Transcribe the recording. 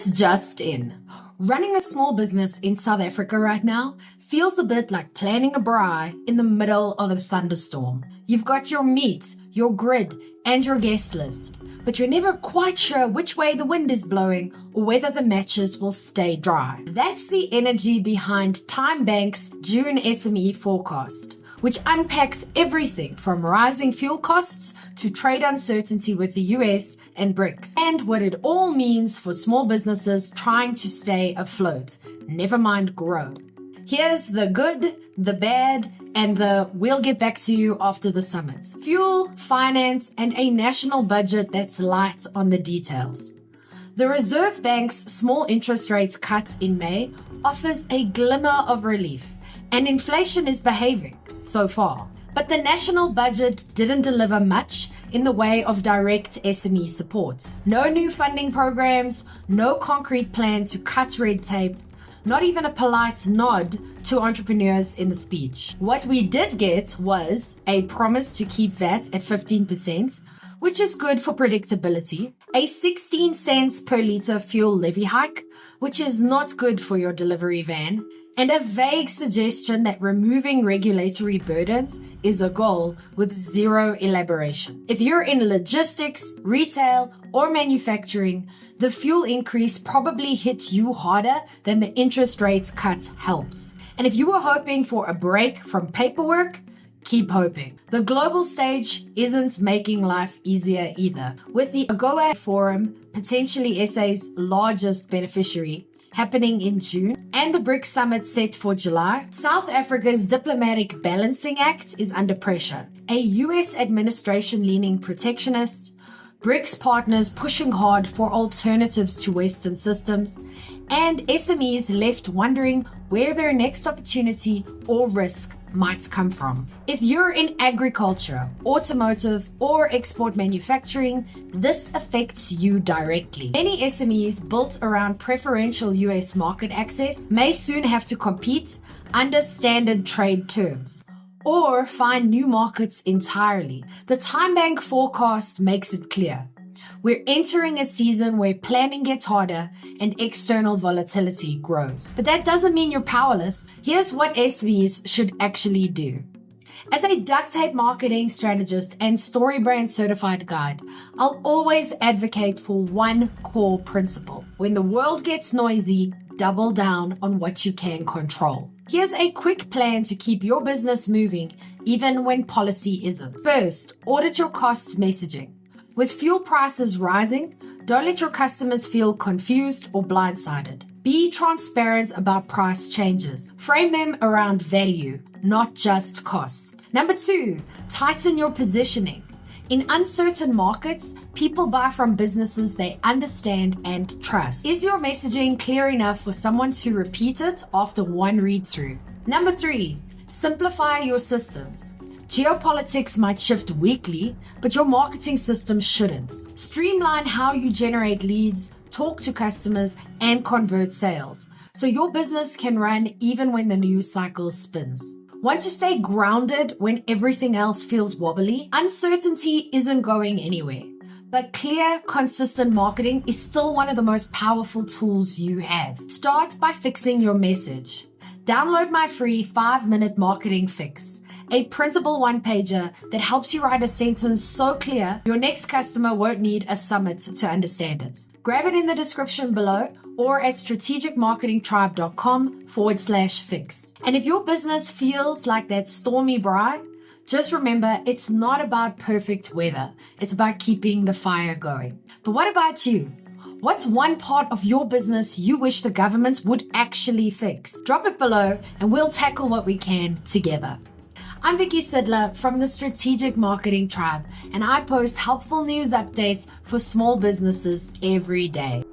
This just in. Running a small business in South Africa right now feels a bit like planning a braai in the middle of a thunderstorm. You've got your meat, your grid, and your guest list, but you're never quite sure which way the wind is blowing or whether the matches will stay dry. That's the energy behind TymeBank's June SME forecast, which unpacks everything from rising fuel costs to trade uncertainty with the US and BRICS, and what it all means for small businesses trying to stay afloat, never mind grow. Here's the good, the bad, and the we'll get back to you after the summit. Fuel, finance, and a national budget that's light on the details. The Reserve Bank's small interest rates cut in May offers a glimmer of relief, and inflation is behaving so far. But the national budget didn't deliver much in the way of direct SME support. No new funding programs, no concrete plan to cut red tape, not even a polite nod to entrepreneurs in the speech. What we did get was a promise to keep VAT at 15%, which is good for predictability, a 16 cents per litre fuel levy hike, which is not good for your delivery van, and a vague suggestion that removing regulatory burdens is a goal with zero elaboration. If you're in logistics, retail, or manufacturing, the fuel increase probably hit you harder than the interest rates cut helped. And if you were hoping for a break from paperwork, keep hoping. The global stage isn't making life easier either, with the AGOA Forum, potentially SA's largest beneficiary, happening in June, and the BRICS Summit set for July. South Africa's diplomatic balancing act is under pressure. A US administration leaning protectionist, BRICS partners pushing hard for alternatives to Western systems, and SMEs left wondering where their next opportunity or risk might come from. If you're in agriculture, automotive, or export manufacturing, this affects you directly. Many SMEs built around preferential US market access may soon have to compete under standard trade terms or find new markets entirely. The TymeBank forecast makes it clear. We're entering a season where planning gets harder and external volatility grows. But that doesn't mean you're powerless. Here's what SMEs should actually do. As a duct tape marketing strategist and StoryBrand certified guide, I'll always advocate for one core principle. When the world gets noisy, double down on what you can control. Here's a quick plan to keep your business moving even when policy isn't. First, audit your cost messaging. With fuel prices rising, don't let your customers feel confused or blindsided. Be transparent about price changes. Frame them around value, not just cost. Number 2, tighten your positioning. In uncertain markets, people buy from businesses they understand and trust. Is your messaging clear enough for someone to repeat it after one read-through? Number 3, simplify your systems. Geopolitics might shift weekly, but your marketing system shouldn't. Streamline how you generate leads, talk to customers, and convert sales, so your business can run even when the news cycle spins. Want to stay grounded when everything else feels wobbly? Uncertainty isn't going anywhere, but clear, consistent marketing is still one of the most powerful tools you have. Start by fixing your message. Download my free 5-minute marketing fix, a printable one-pager that helps you write a sentence so clear your next customer won't need a summit to understand it. Grab it in the description below or at strategicmarketingtribe.com/fix. And if your business feels like that stormy braai, just remember it's not about perfect weather. It's about keeping the fire going. But what about you? What's one part of your business you wish the government would actually fix? Drop it below and we'll tackle what we can together. I'm Vicky Sidler from the Strategic Marketing Tribe, and I post helpful news updates for small businesses every day.